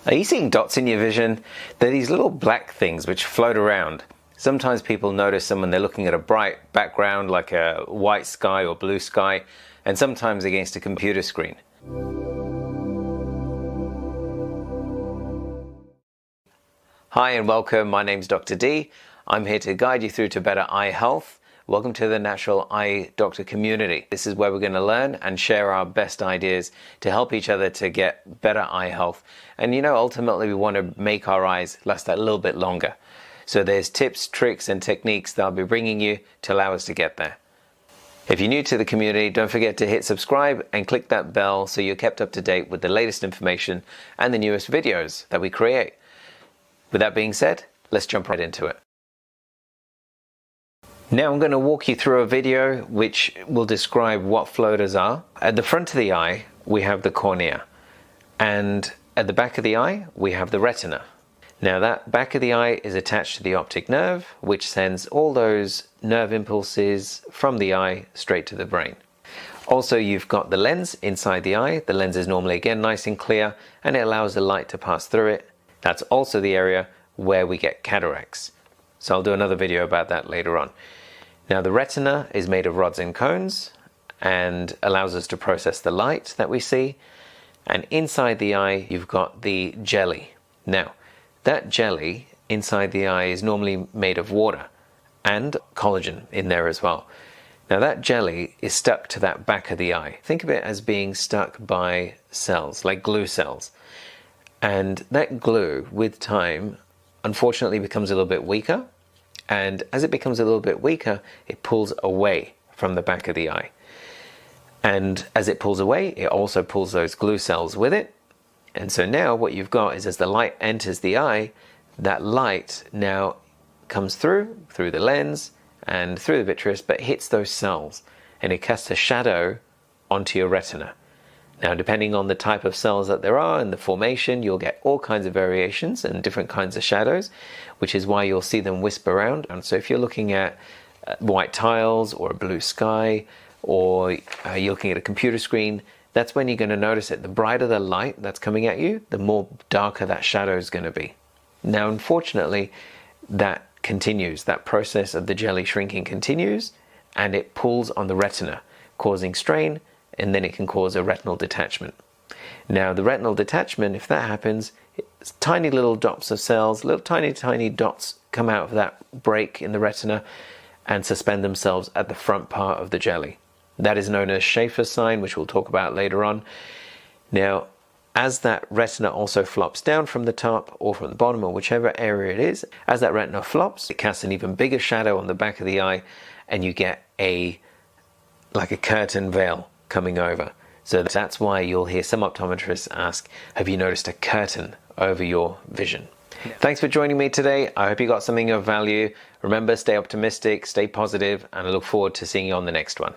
Are you seeing dots in your vision? They're these little black things which float around. Sometimes people notice them when they're looking at a bright background like a white sky or blue sky, and sometimes against a computer screen. Hi and welcome, my name's Dr. D. I'm here to guide you through to better eye health. Welcome to the Natural Eye Doctor community. This is where we're going to learn and share our best ideas to help each other to get better eye health. And ultimately we want to make our eyes last a little bit longer. So there's tips, tricks and techniques that I'll be bringing you to allow us to get there. If you're new to the community, don't forget to hit subscribe and click that bell so you're kept up to date with the latest information and the newest videos that we create. With that being said, let's jump right into it. Now I'm going to walk you through a video which will describe what floaters are. At the front of the eye, we have the cornea, and at the back of the eye, we have the retina. Now that back of the eye is attached to the optic nerve, which sends all those nerve impulses from the eye straight to the brain. Also, you've got the lens inside the eye. The lens is normally, again, nice and clear, and it allows the light to pass through it. That's also the area where we get cataracts. So I'll do another video about that later on. Now the retina is made of rods and cones and allows us to process the light that we see. And inside the eye, you've got the jelly. Now, that jelly inside the eye is normally made of water and collagen in there as well. Now that jelly is stuck to that back of the eye. Think of it as being stuck by cells, like glue cells. And that glue, with time, unfortunately becomes a little bit weaker. And as it becomes a little bit weaker, it pulls away from the back of the eye. And as it pulls away, it also pulls those glue cells with it. And so now what you've got is, as the light enters the eye, that light now comes through the lens and through the vitreous, but hits those cells. And it casts a shadow onto your retina. Now, depending on the type of cells that there are and the formation, you'll get all kinds of variations and different kinds of shadows, which is why you'll see them wisp around. And so if you're looking at white tiles or a blue sky, or you're looking at a computer screen, that's when you're going to notice it. The brighter the light that's coming at you, the more darker that shadow is going to be. Now, unfortunately, that continues. That process of the jelly shrinking continues, and it pulls on the retina, causing strain, and then it can cause a retinal detachment. Now the retinal detachment, if that happens, it's tiny little dots of cells, little tiny dots come out of that break in the retina and suspend themselves at the front part of the jelly. That is known as Schaeffer's sign, which we'll talk about later on. Now, as that retina also flops down from the top or from the bottom, or whichever area it is, as that retina flops, it casts an even bigger shadow on the back of the eye, and you get like a curtain veil coming over. So that's why you'll hear some optometrists ask, have you noticed a curtain over your vision? Yeah. Thanks for joining me today. I hope you got something of value. Remember, stay optimistic, stay positive, and I look forward to seeing you on the next one.